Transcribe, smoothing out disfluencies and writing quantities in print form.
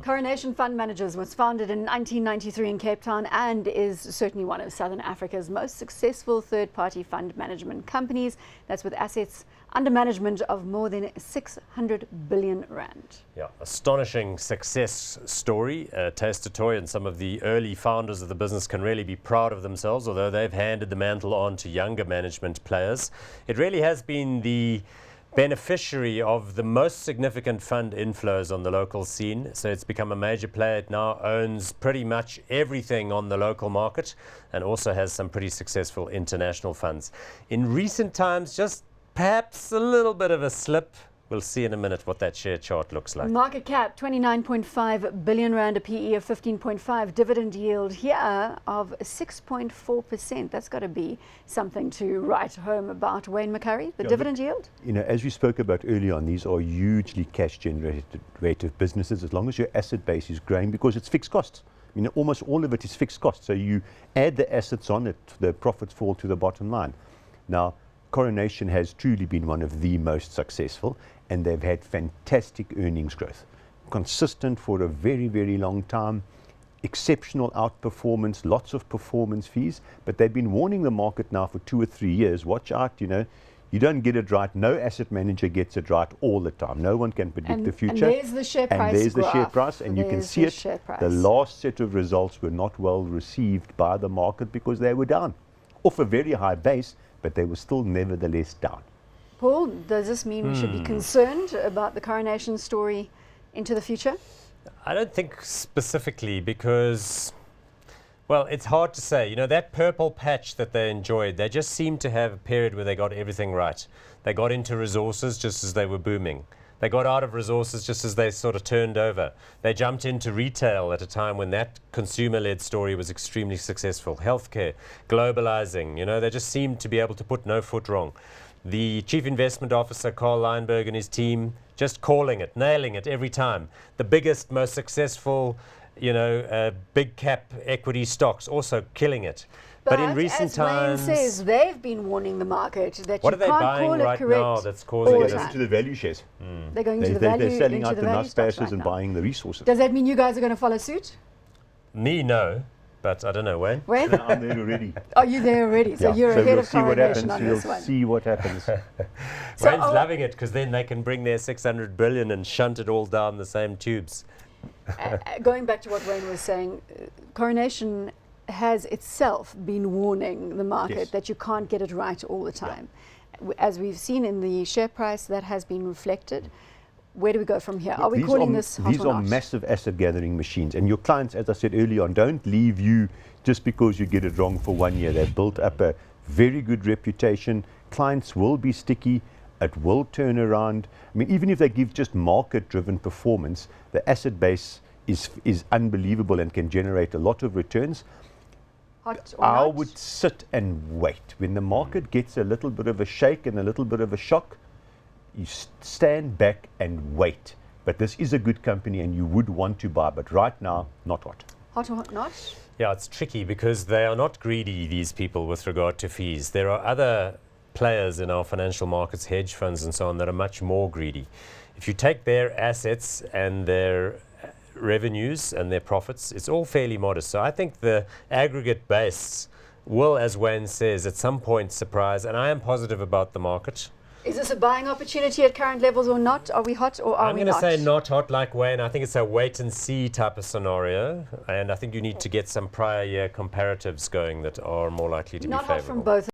Coronation Fund Managers was founded in 1993 in Cape Town and is certainly one of Southern Africa's most successful third-party fund management companies. That's with assets under management of more than 600 billion rand. Yeah, astonishing success story. Taster Toy and some of the early founders of the business can really be proud of themselves, although they've handed the mantle on to younger management players. It really has been the beneficiary of the most significant fund inflows on the local scene. So it's become a major player. It now owns pretty much everything on the local market and also has some pretty successful international funds. In recent times, just perhaps a little bit of a slip. We'll see in a minute what that share chart looks like. Market cap 29.5 billion rand, a PE of 15.5, dividend yield here of 6.4%. That's got to be something to write home about. Wayne McCurry, the dividend yield? You know, as we spoke about earlier on, these are hugely cash generative businesses as long as your asset base is growing, because it's fixed costs. I mean, almost all of it is fixed costs. So you add the assets on it, the profits fall to the bottom line. Now, Coronation has truly been one of the most successful, and they've had fantastic earnings growth. Consistent for a very, very long time, exceptional outperformance, lots of performance fees, but they've been warning the market now for 2 or 3 years. Watch out, you know, you don't get it right. No asset manager gets it right all the time. No one can predict the future. And there's the share price. And there's graph. the share price, and you can see it. The last set of results were not well received by the market because they were down off a very high base, but they were still nevertheless down. Paul, does this mean we should be concerned about the Coronation story into the future? I don't think specifically, because, well, it's hard to say. You know, that purple patch that they enjoyed, they just seemed to have a period where they got everything right. They got into resources just as they were booming. They got out of resources just as they sort of turned over. They jumped into retail at a time when that consumer-led story was extremely successful. Healthcare, globalizing, you know, they just seemed to be able to put no foot wrong. The Chief Investment Officer, Carl Leinberg, and his team just calling it, nailing it every time. The biggest, most successful, you know, big cap equity stocks also killing it. But in recent times, Wayne says, they've been warning the market that what you are they can't buying call it right correct now that's causing They're going to the value shares. They're going to the value. They're selling out the value stocks Naspers right and now. buying the resources. Does that mean you guys are going to follow suit? Me, no. But I don't know, Wayne. Wayne? No, I'm there already. Are you there already? So you're ahead of Coronation on this one. We'll see what happens. Wayne's loving it, because then they can bring their 600 billion and shunt it all down the same tubes. Going back to what Wayne was saying, Coronation has itself been warning the market that you can't get it right all the time. Yeah. As we've seen in the share price, that has been reflected. Where do we go from here? Are we calling this hot or not? These are massive asset gathering machines, and your clients, as I said earlier on, don't leave you just because you get it wrong for 1 year. They've built up a very good reputation. Clients will be sticky. It will turn around. I mean, even if they give just market-driven performance, the asset base is unbelievable and can generate a lot of returns. Hot or I not? would sit and wait. When the market gets a little bit of a shake and a little bit of a shock, you stand back and wait. But this is a good company and you would want to buy, but right now, not hot. Hot or not? Yeah, it's tricky because they are not greedy, these people, with regard to fees. There are other players in our financial markets, hedge funds and so on, that are much more greedy. If you take their assets and their revenues and their profits, it's all fairly modest. So I think the aggregate base will, as Wayne says, at some point surprise, and I am positive about the market. Is this a buying opportunity at current levels or not? Are we hot or are we not? I'm going to say not hot like Wayne. I think it's a wait and see type of scenario, and I think you need to get some prior year comparatives going that are more likely to be favorable. Not hot from both